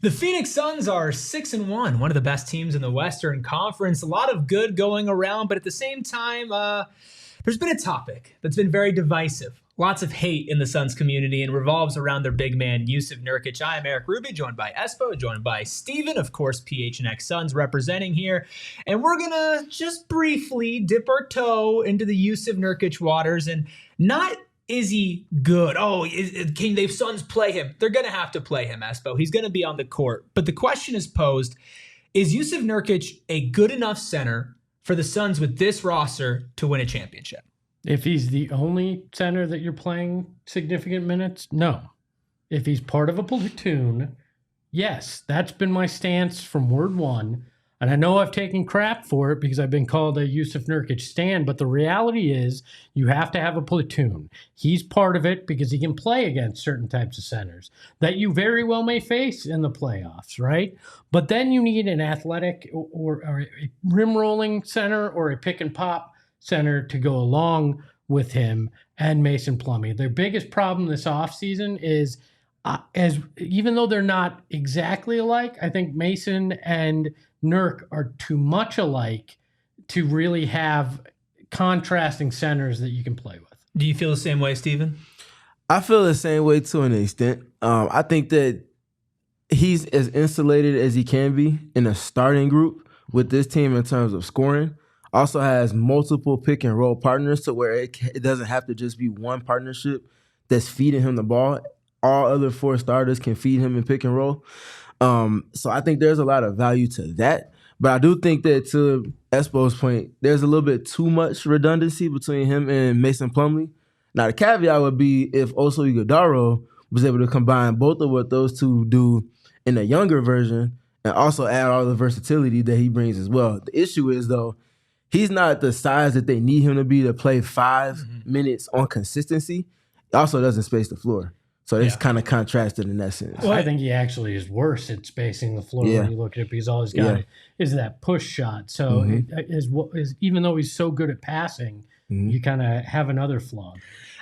The Phoenix Suns are 6-1, one of the best teams in the Western Conference. A lot of good going around, but at the same time, there's been a topic that's been very divisive. Lots of hate in the Suns community and revolves around their big man, Jusuf Nurkic. I am Eric Ruby, joined by Espo, joined by Steven, of course, PHNX Suns representing here. And we're going to just briefly dip our toe into the Jusuf Nurkic waters, and not is he good? Oh, can the Suns play him? They're going to have to play him, Espo. He's going to be on the court. But the question is posed, is Jusuf Nurkic a good enough center for the Suns with this roster to win a championship? If he's the only center that you're playing significant minutes, no. If he's part of a platoon, yes. That's been my stance from word one. And I know I've taken crap for it because I've been called a Jusuf Nurkic stan, but the reality is you have to have a platoon. He's part of it because he can play against certain types of centers that you very well may face in the playoffs, right? But then you need an athletic or a rim rolling center or a pick and pop center to go along with him and Mason Plumlee. Their biggest problem this offseason is even though they're not exactly alike, I think Mason and Nurk are too much alike to really have contrasting centers that you can play with. Do you feel the same way, Steven? I feel the same way to an extent. I think that he's as insulated as he can be in a starting group with this team in terms of scoring. Also has multiple pick and roll partners to where it doesn't have to just be one partnership that's feeding him the ball. All other four starters can feed him in pick and roll. So I think there's a lot of value to that. But I do think that, to Espo's point, there's a little bit too much redundancy between him and Mason Plumlee. Now, the caveat would be if Oso Ighodaro was able to combine both of what those two do in a younger version and also add all the versatility that he brings as well. The issue is, though, he's not the size that they need him to be to play 5 minutes on consistency. He also doesn't space the floor. So it's kind of contrasted in that sense. Well, I think he actually is worse at spacing the floor when you look at it because all he's got is that push shot. So even though he's so good at passing, you kind of have another flaw.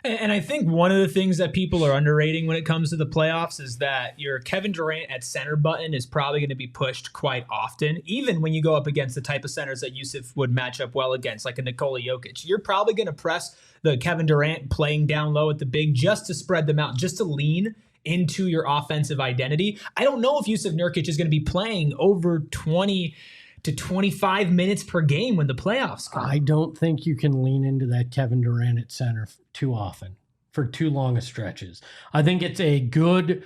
And I think one of the things that people are underrating when it comes to the playoffs is that your Kevin Durant at center button is probably going to be pushed quite often, even when you go up against the type of centers that Jusuf would match up well against, like a Nikola Jokic. You're probably going to press the Kevin Durant playing down low at the big just to spread them out, just to lean into your offensive identity. I don't know if Jusuf Nurkic is going to be playing over 20 to 25 minutes per game when the playoffs come. I don't think you can lean into that Kevin Durant at center too often for too long a stretches. I think it's a good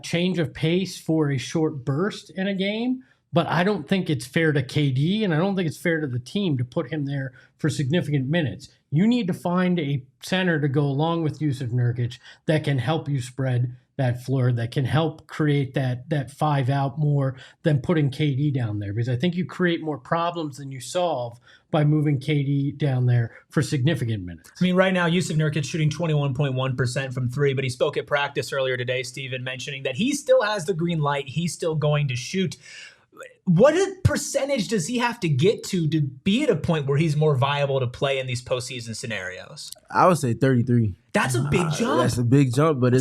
change of pace for a short burst in a game, but I don't think it's fair to KD, and I don't think it's fair to the team to put him there for significant minutes. You need to find a center to go along with Jusuf Nurkic that can help you spread that floor, that can help create that 5 out more than putting KD down there. Because I think you create more problems than you solve by moving KD down there for significant minutes. I mean, right now, Jusuf Nurkic shooting 21.1% from three, but he spoke at practice earlier today, Steven, mentioning that he still has the green light. He's still going to shoot. What percentage does he have to get to be at a point where he's more viable to play in these postseason scenarios? I would say 33. That's a big jump. That's a big jump, but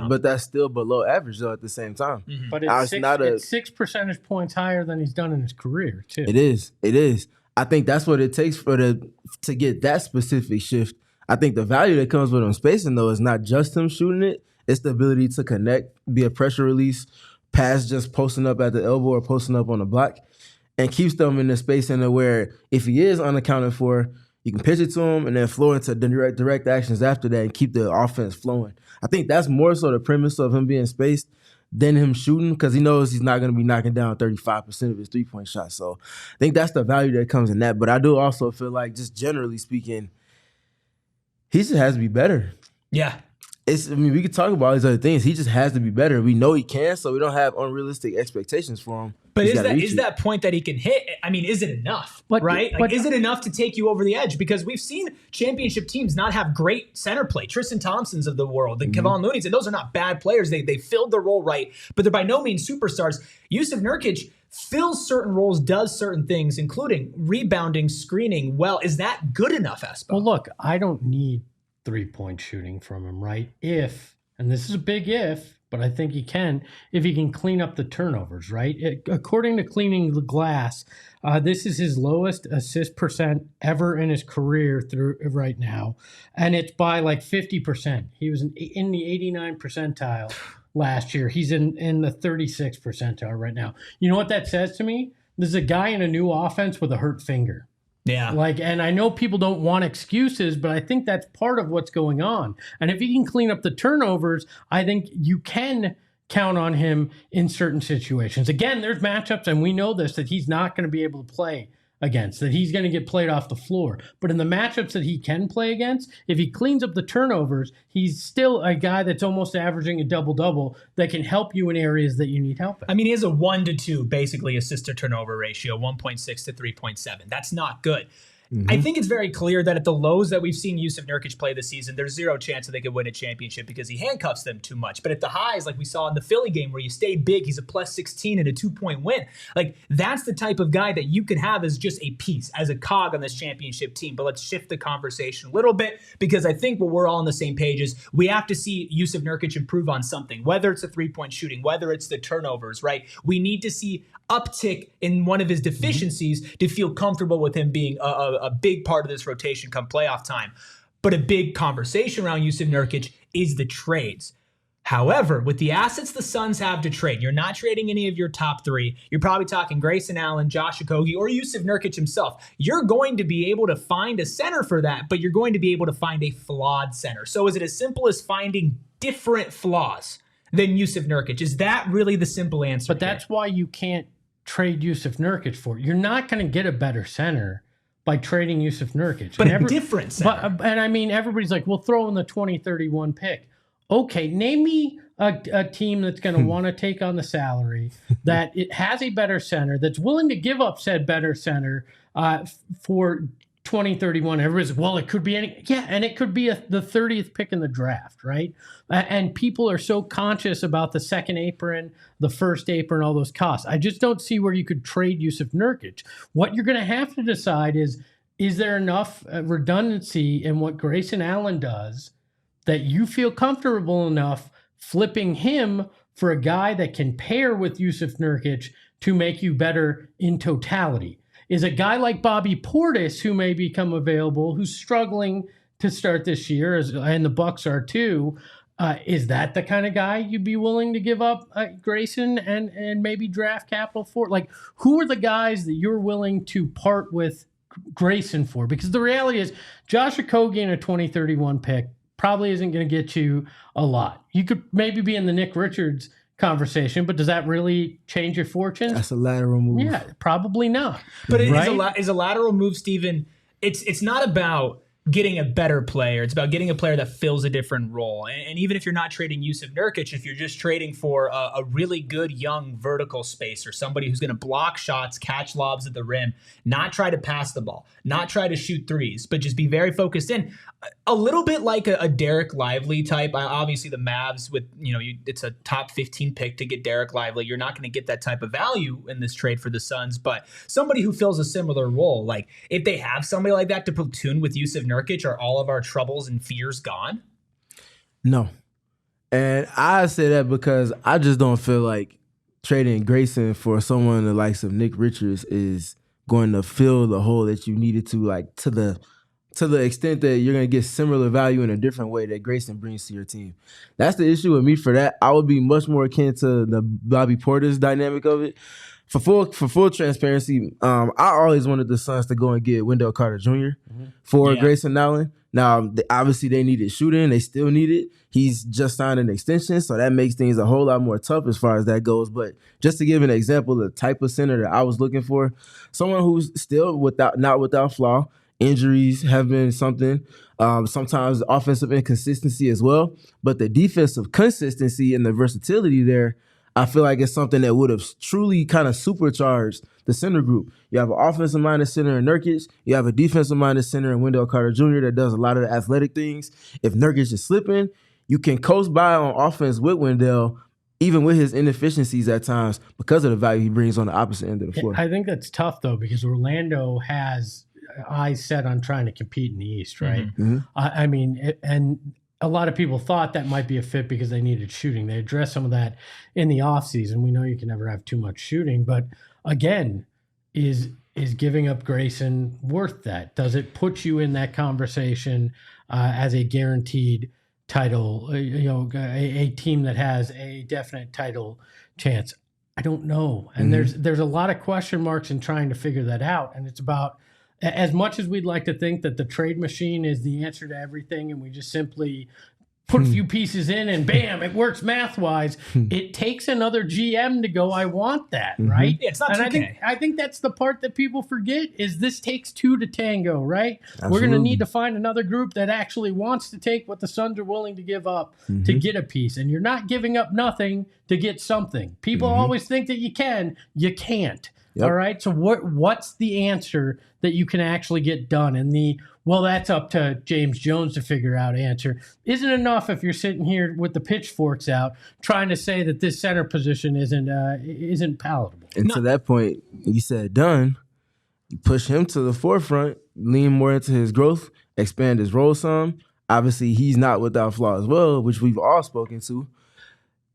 but that's still below average though at the same time. But it's 6 percentage points higher than he's done in his career too. It is. I think that's what it takes to get that specific shift. I think the value that comes with him spacing though is not just him shooting it; it's the ability to connect, be a pressure release, pass just posting up at the elbow or posting up on the block, and keeps them in the space in where if he is unaccounted for, you can pitch it to him and then flow into direct actions after that and keep the offense flowing. I think that's more so the premise of him being spaced than him shooting, because he knows he's not going to be knocking down 35% of his three-point shot. So I think that's the value that comes in that. But I do also feel like, just generally speaking, he just has to be better. Yeah. We could talk about all these other things. He just has to be better. We know he can, so we don't have unrealistic expectations for him. But is that point that he can hit? I mean, is it enough? Right? Is it enough to take you over the edge? Because we've seen championship teams not have great center play. Tristan Thompsons of the world and Kevon Looney's, and those are not bad players. They filled their role right, but they're by no means superstars. Jusuf Nurkic fills certain roles, does certain things, including rebounding, screening. Well, is that good enough, Espo? Well, look, I don't need 3-point shooting from him, right? And this is a big if, but I think he can if he can clean up the turnovers, right? According to Cleaning the Glass, this is his lowest assist percent ever in his career through right now, and it's by like 50%. He was in the 89 percentile last year. He's in the 36 percentile right now. You know what that says to me? This is a guy in a new offense with a hurt finger. Yeah. And I know people don't want excuses, but I think that's part of what's going on. And if he can clean up the turnovers, I think you can count on him in certain situations. Again, there's matchups, and we know this, that he's not going to be able to play against, that he's going to get played off the floor. But in the matchups that he can play against, if he cleans up the turnovers, he's still a guy that's almost averaging a double-double that can help you in areas that you need help in. I mean, he has a 1-to-2 basically assist to turnover ratio, 1.6 to 3.7. That's not good. I think it's very clear that at the lows that we've seen Jusuf Nurkic play this season, there's zero chance that they could win a championship because he handcuffs them too much. But at the highs, like we saw in the Philly game where you stayed big, he's a plus 16 and a 2-point win. Like, that's the type of guy that you could have as just a piece, as a cog on this championship team. But let's shift the conversation a little bit, because I think what we're all on the same page is we have to see Jusuf Nurkic improve on something, whether it's the 3-point shooting, whether it's the turnovers, right? We need to see uptick in one of his deficiencies to feel comfortable with him being a big part of this rotation come playoff time. But a big conversation around Jusuf Nurkic is the trades. However, with the assets the Suns have to trade, you're not trading any of your top three. You're probably talking Grayson Allen, Josh Okogie, or Jusuf Nurkic himself. You're going to be able to find a center for that, but you're going to be able to find a flawed center. So is it as simple as finding different flaws than Jusuf Nurkic? Is that really the simple answer? But that's why you can't trade Jusuf Nurkic for it. You're not going to get a better center by trading Jusuf Nurkic. But a different center. And I mean, everybody's like, we'll throw in the 2031 pick. Okay, name me a team that's going to want to take on the salary, that it has a better center, that's willing to give up said better center for 2031. Everybody's like, well, it could be any. Yeah, and it could be the 30th pick in the draft, right? And people are so conscious about the second apron, the first apron, all those costs. I just don't see where you could trade Jusuf Nurkic. What you're going to have to decide is there enough redundancy in what Grayson Allen does that you feel comfortable enough flipping him for a guy that can pair with Jusuf Nurkic to make you better in totality? Is a guy like Bobby Portis, who may become available, who's struggling to start this year, and the Bucks are too, is that the kind of guy you'd be willing to give up Grayson and maybe draft capital for? Like, who are the guys that you're willing to part with Grayson for? Because the reality is, Josh Okogie in a 2031 pick probably isn't going to get you a lot. You could maybe be in the Nick Richards conversation, but does that really change your fortunes? That's a lateral move. Yeah, probably not. But it is a lateral move, Steven. It's not about getting a better player. It's about getting a player that fills a different role. And even if you're not trading Jusuf Nurkic, if you're just trading for a really good young vertical spacer, somebody who's going to block shots, catch lobs at the rim, not try to pass the ball, not try to shoot threes, but just be very focused in. A little bit like a Derek Lively type. Obviously, the Mavs, with it's a top 15 pick to get Derek Lively. You're not going to get that type of value in this trade for the Suns, but somebody who fills a similar role. Like, if they have somebody like that to platoon with Jusuf Nurkic, are all of our troubles and fears gone? No. And I say that because I just don't feel like trading Grayson for someone the likes of Nick Richards is going to fill the hole that you needed to, like, to the extent that you're going to get similar value in a different way that Grayson brings to your team. That's the issue with me for that. I would be much more akin to the Bobby Portis dynamic of it. For full transparency, I always wanted the Suns to go and get Wendell Carter Jr. for Grayson Allen. Now, obviously, they needed shooting. They still need it. He's just signed an extension, so that makes things a whole lot more tough as far as that goes. But just to give an example, the type of center that I was looking for, someone who's still not without flaw. Injuries have been something. Sometimes offensive inconsistency as well. But the defensive consistency and the versatility there, I feel like it's something that would have truly kind of supercharged the center group. You have an offensive-minded center in Nurkic. You have a defensive-minded center in Wendell Carter Jr. that does a lot of the athletic things. If Nurkic is slipping, you can coast by on offense with Wendell, even with his inefficiencies at times, because of the value he brings on the opposite end of the floor. I think that's tough, though, because Orlando has eyes set on trying to compete in the East, right? Mm-hmm. I mean, and a lot of people thought that might be a fit because they needed shooting. They addressed some of that in the offseason. We know you can never have too much shooting, but again, is giving up Grayson worth that? Does it put you in that conversation as a guaranteed title, a team that has a definite title chance? I don't know. And there's a lot of question marks in trying to figure that out. And it's about, as much as we'd like to think that the trade machine is the answer to everything and we just simply put a few pieces in and bam, it works math-wise, it takes another GM to go, I want that, right? Yeah, it's not and I think that's the part that people forget is this takes two to tango, right? Absolutely. We're going to need to find another group that actually wants to take what the Suns are willing to give up to get a piece. And you're not giving up nothing to get something. People always think that you can. You can't. Yep. All right. So what's the answer that you can actually get done? And that's up to James Jones to figure out answer isn't enough if you're sitting here with the pitchforks out trying to say that this center position isn't palatable. And to that point, you said done. You push him to the forefront, lean more into his growth, expand his role some. Obviously, he's not without flaw as well, which we've all spoken to.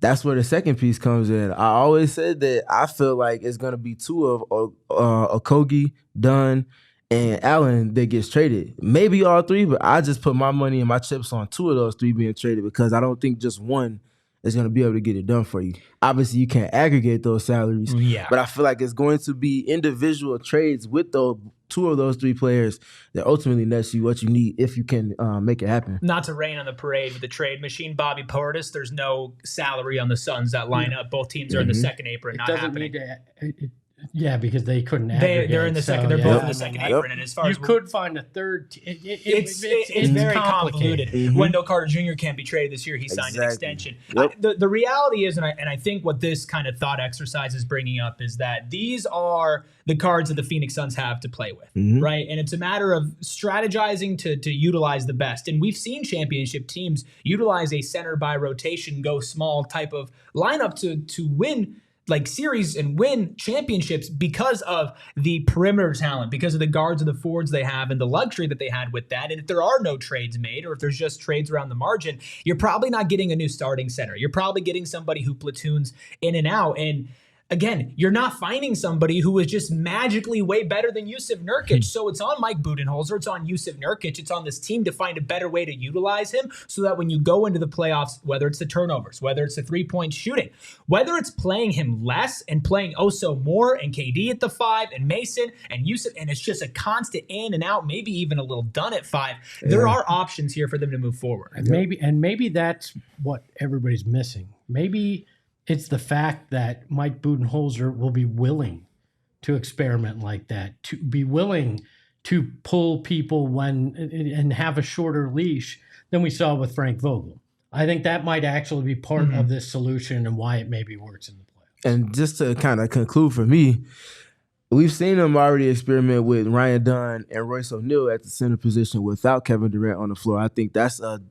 That's where the second piece comes in. I always said that I feel like it's going to be two of Okogie, Dunn, and Allen that gets traded. Maybe all three, but I just put my money and my chips on two of those three being traded because I don't think just one is going to be able to get it done for you. Obviously, you can't aggregate those salaries, but I feel like it's going to be individual trades with those two of those three players that ultimately nets you what you need if you can make it happen. Not to rain on the parade with the trade machine, Bobby Portis, there's no salary on the Suns that line up. Both teams are in the second apron, not happening. Because they couldn't aggregate. They're in the second. They're both in the second apron. And as far as could find a third, it's very complicated. Wendell Carter Jr. can't be traded this year. He signed an extension. The reality is, and I think what this kind of thought exercise is bringing up is that these are the cards that the Phoenix Suns have to play with, right? And it's a matter of strategizing to utilize the best. And we've seen championship teams utilize a center by rotation, go small type of lineup to win like series and win championships because of the perimeter talent, because of the guards and the forwards they have and the luxury that they had with that. And if there are no trades made or if there's just trades around the margin, you're probably not getting a new starting center. You're probably getting somebody who platoons in and out. And again, you're not finding somebody who is just magically way better than Jusuf Nurkic. So it's on Mike Budenholzer, it's on Jusuf Nurkic, it's on this team to find a better way to utilize him so that when you go into the playoffs, whether it's the turnovers, whether it's the three-point shooting, whether it's playing him less and playing so more and KD at the 5 and Mason and Jusuf, and it's just a constant in and out, maybe even a little done at 5. There are options here for them to move forward. And maybe that's what everybody's missing. Maybe it's the fact that Mike Budenholzer will be willing to experiment like that, to be willing to pull people and have a shorter leash than we saw with Frank Vogel. I think that might actually be part of this solution and why it maybe works in the playoffs. And just to kind of conclude for me, we've seen him already experiment with Ryan Dunn and Royce O'Neal at the center position without Kevin Durant on the floor. I think that's a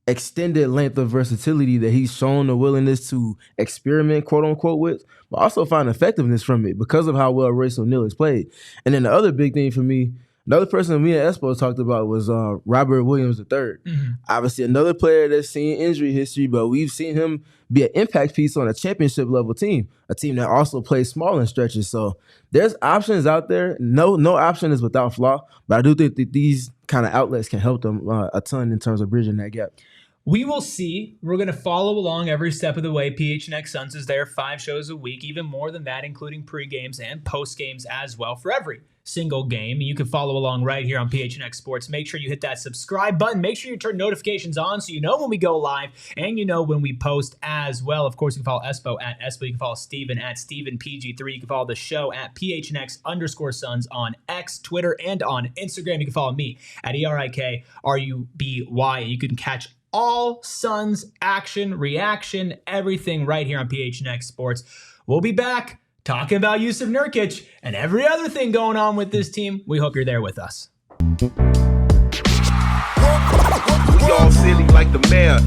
extended length of versatility that he's shown the willingness to experiment, quote unquote, with, but also find effectiveness from it because of how well Royce O'Neal has played. And then the other big thing for me, another person me and Espo talked about was Robert Williams III. Obviously, another player that's seen injury history, but we've seen him be an impact piece on a championship level team, a team that also plays small in stretches. So there's options out there. No option is without flaw, but I do think that these kind of outlets can help them a ton in terms of bridging that gap. We will see. We're going to follow along every step of the way. PHNX Suns is there 5 shows a week, even more than that, including pre-games and post-games as well for every single game. You can follow along right here on PHNX Sports. Make sure you hit that subscribe button. Make sure you turn notifications on so you know when we go live and you know when we post as well. Of course, you can follow Espo at Espo. You can follow Steven at StevenPG3. You can follow the show at PHNX_Suns on X, Twitter, and on Instagram. You can follow me at ERIKRUBY. You can catch all Suns action, reaction, everything right here on PHNX Sports. We'll be back talking about Jusuf Nurkic and every other thing going on with this team. We hope you're there with us. We all silly like the mayor.